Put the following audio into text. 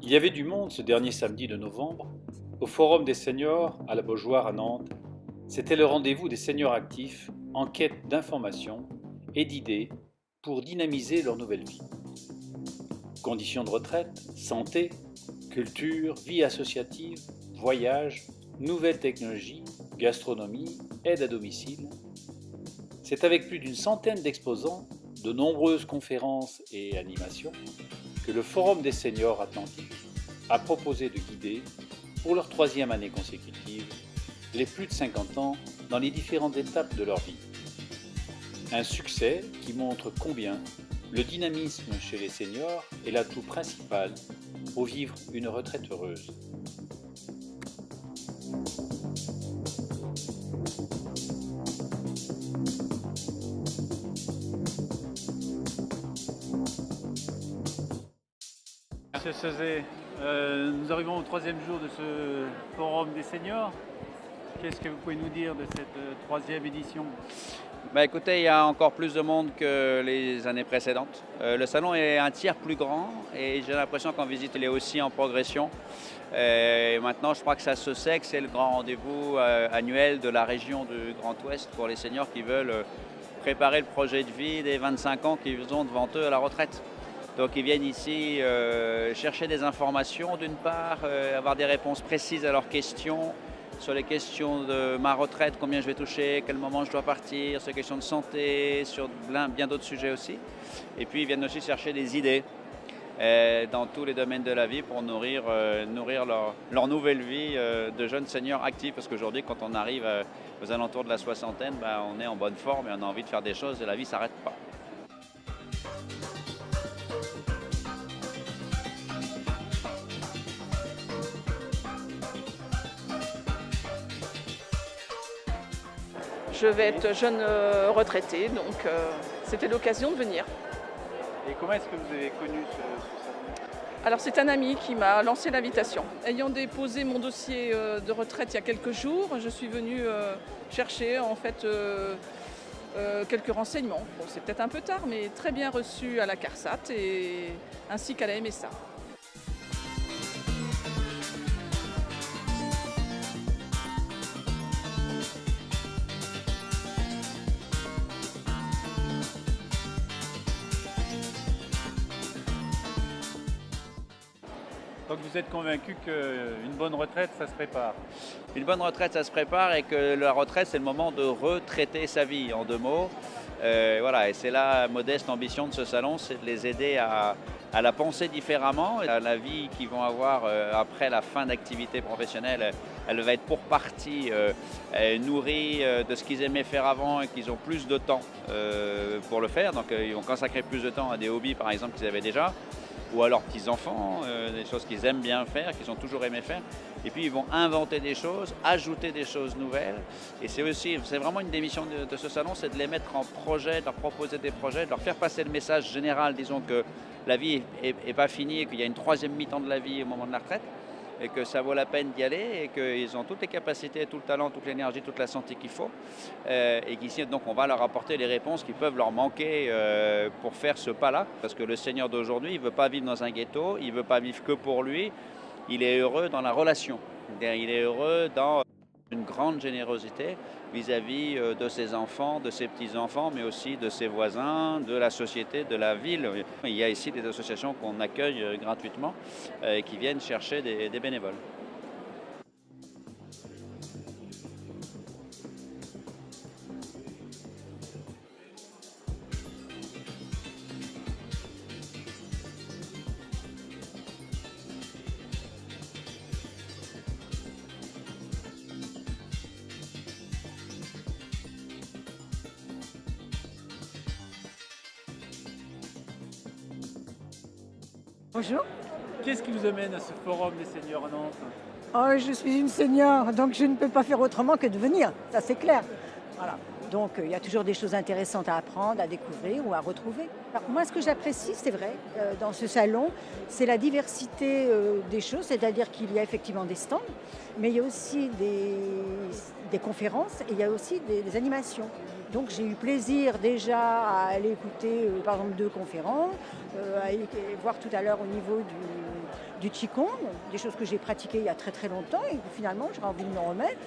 Il y avait du monde ce dernier samedi de novembre, au Forum des seniors à la Beaujoire à Nantes. C'était le rendez-vous des seniors actifs en quête d'informations et d'idées pour dynamiser leur nouvelle vie. Conditions de retraite, santé, culture, vie associative, voyages, nouvelles technologies, gastronomie, aide à domicile. C'est avec plus d'une centaine d'exposants, de nombreuses conférences et animations que le Forum des seniors atlantiques a proposé de guider, pour leur troisième année consécutive, les plus de 50 ans dans les différentes étapes de leur vie. Un succès qui montre combien le dynamisme chez les seniors est l'atout principal pour vivre une retraite heureuse. Monsieur Sauzet, nous arrivons au troisième jour de ce forum des seniors. Qu'est-ce que vous pouvez nous dire de cette troisième édition? Écoutez, il y a encore plus de monde que les années précédentes. Le salon est un tiers plus grand et j'ai l'impression qu'en visite, il est aussi en progression. Et maintenant, je crois que ça se sait que c'est le grand rendez-vous annuel de la région du Grand Ouest pour les seniors qui veulent préparer le projet de vie des 25 ans qu'ils ont devant eux à la retraite. Donc ils viennent ici chercher des informations d'une part, avoir des réponses précises à leurs questions, sur les questions de ma retraite, combien je vais toucher, quel moment je dois partir, sur les questions de santé, sur bien d'autres sujets aussi. Et puis ils viennent aussi chercher des idées dans tous les domaines de la vie pour nourrir leur nouvelle vie de jeunes seniors actifs. Parce qu'aujourd'hui, quand on arrive aux alentours de la soixantaine, on est en bonne forme et on a envie de faire des choses et la vie ne s'arrête pas. Je vais être jeune retraitée, donc c'était l'occasion de venir. Et comment est-ce que vous avez connu ce salon? Alors c'est un ami qui m'a lancé l'invitation. Ayant déposé mon dossier de retraite il y a quelques jours, je suis venue chercher en fait quelques renseignements. Bon, c'est peut-être un peu tard, mais très bien reçu à la CARSAT ainsi qu'à la MSA. Donc vous êtes convaincu qu'une bonne retraite, ça se prépare? Une bonne retraite, ça se prépare et que la retraite, c'est le moment de retraiter sa vie, en deux mots. Voilà, et c'est la modeste ambition de ce salon, c'est de les aider à la penser différemment. La vie qu'ils vont avoir après la fin d'activité professionnelle, elle va être pour partie nourrie de ce qu'ils aimaient faire avant et qu'ils ont plus de temps pour le faire. Donc ils vont consacrer plus de temps à des hobbies, par exemple, qu'ils avaient déjà, ou à leurs petits-enfants, des choses qu'ils aiment bien faire, qu'ils ont toujours aimé faire. Et puis ils vont inventer des choses, ajouter des choses nouvelles. Et c'est vraiment une des missions de ce salon, c'est de les mettre en projet, de leur proposer des projets, de leur faire passer le message général, disons que la vie n'est pas finie et qu'il y a une troisième mi-temps de la vie au moment de la retraite, et que ça vaut la peine d'y aller, et qu'ils ont toutes les capacités, tout le talent, toute l'énergie, toute la santé qu'il faut, et qu'ici, donc, on va leur apporter les réponses qui peuvent leur manquer pour faire ce pas-là. Parce que le senior d'aujourd'hui, il ne veut pas vivre dans un ghetto, il ne veut pas vivre que pour lui, il est heureux dans la relation, il est heureux dans une grande générosité vis-à-vis de ses enfants, de ses petits-enfants, mais aussi de ses voisins, de la société, de la ville. Il y a ici des associations qu'on accueille gratuitement et qui viennent chercher des bénévoles. Bonjour. Qu'est-ce qui vous amène à ce forum des seniors à Nantes? Oh, je suis une senior, donc je ne peux pas faire autrement que de venir, ça c'est clair. Voilà. Donc il y a toujours des choses intéressantes à apprendre, à découvrir ou à retrouver. Alors, moi, ce que j'apprécie, c'est vrai, dans ce salon, c'est la diversité des choses, c'est-à-dire qu'il y a effectivement des stands, mais il y a aussi des conférences et il y a aussi des animations. Donc j'ai eu plaisir déjà à aller écouter par exemple 2 conférences, à voir tout à l'heure au niveau du Qigong, des choses que j'ai pratiquées il y a très très longtemps et que finalement j'aurais envie de me remettre.